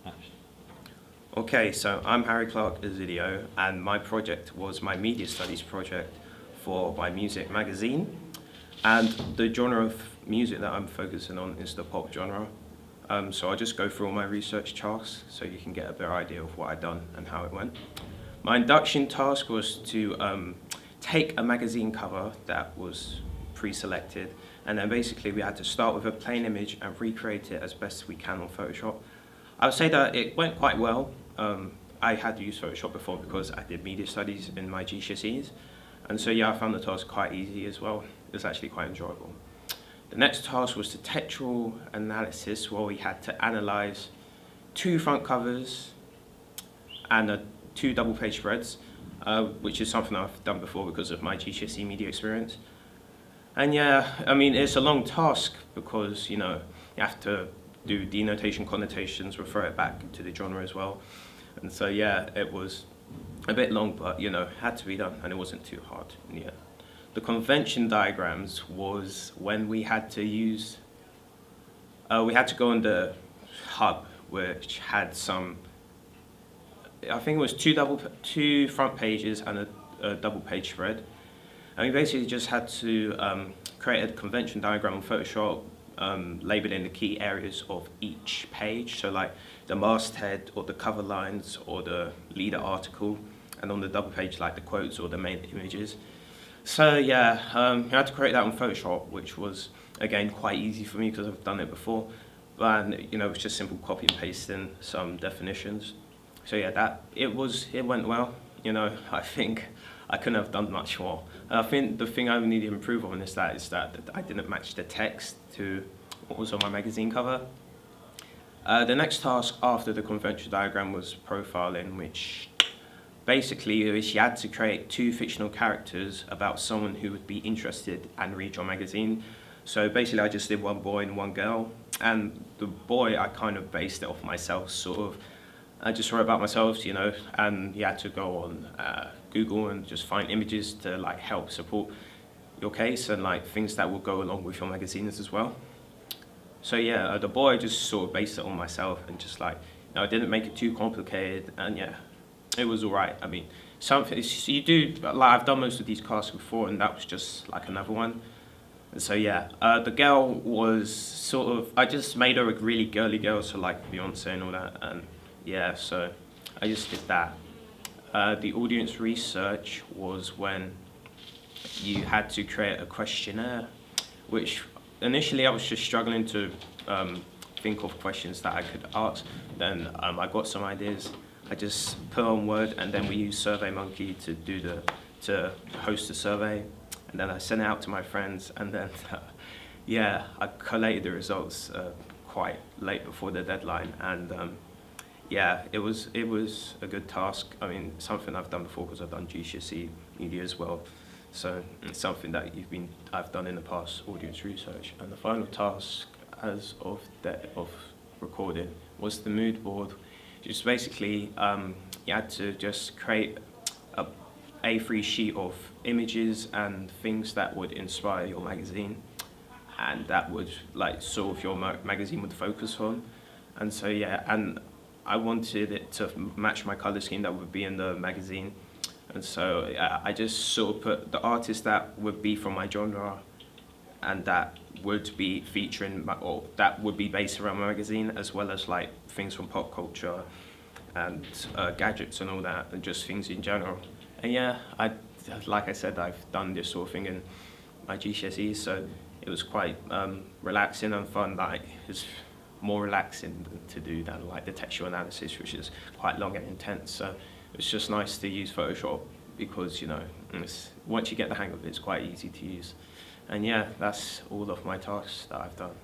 actually. Okay, so I'm Harry Clark Ezidio, and my project was my media studies project for My Music magazine. And the genre of music that I'm focusing on is the pop genre. So I'll just go through all my research tasks so you can get a better idea of what I've done and how it went. My induction task was to take a magazine cover that was pre-selected, and then basically we had to start with a plain image and recreate it as best we can on Photoshop. I would say that it went quite well. I had used Photoshop before because I did media studies in my GCSEs, and so yeah, I found the task quite easy as well. It was actually quite enjoyable. The next task was the textual analysis, where we had to analyze 2 front covers and 2 double-page spreads, which is something I've done before because of my GCSE media experience. And yeah, I mean, it's a long task because, you have to do denotation, connotations, refer it back to the genre as well. And so yeah, it was a bit long, but had to be done, and it wasn't too hard in the end. The convention diagrams was when we had to use, we had to go on the hub, which had some, I think it was 2 front pages and a double page spread. And we basically just had to create a convention diagram on Photoshop, labeling the key areas of each page. So like the masthead or the cover lines or the leader article, and on the double page like the quotes or the main images. So yeah, I had to create that on Photoshop, which was again quite easy for me because I've done it before. And it was just simple copy and pasting some definitions. So yeah, it went well. I think I couldn't have done much more. And I think the thing I need to improve on is that I didn't match the text to what was on my magazine cover. The next task after the convention diagram was profiling, which basically she had to create 2 fictional characters about someone who would be interested and read your magazine. So basically I just did 1 boy and 1 girl, and the boy I kind of based it off myself, sort of. I just wrote about myself, and you had to go on Google and just find images to like help support your case and like things that will go along with your magazines as well. So yeah, the boy just sort of based it on myself and just like, I didn't make it too complicated, and yeah, it was all right. I mean, something you do, like I've done most of these casts before, and that was just like another one. And so yeah, the girl was sort of, I just made her a really girly girl, so like Beyonce and all that, and yeah, so I just did that. The audience research was when you had to create a questionnaire, which initially I was just struggling to think of questions that I could ask. Then I got some ideas. I just put on Word, and then we used SurveyMonkey to host the survey, and then I sent it out to my friends, and then yeah, I collated the results quite late before the deadline, and yeah, it was a good task. I mean, something I've done before because I've done GCSE media as well. So it's something that I've done in the past, audience research. And the final task as of recording was the mood board. Just basically, you had to just create a A3 sheet of images and things that would inspire your magazine, and that would like sort of your magazine would focus on. And so yeah, and I wanted it to match my color scheme that would be in the magazine. And so I just sort of put the artist that would be from my genre and that would be featuring, or that would be based around my magazine, as well as like things from pop culture and gadgets and all that, and just things in general. And yeah, like I said, I've done this sort of thing in my GCSEs, so it was quite relaxing and fun. Like, it's more relaxing to do than like the textual analysis, which is quite long and intense. So it's just nice to use Photoshop because, once you get the hang of it, it's quite easy to use. And yeah, that's all of my tasks that I've done.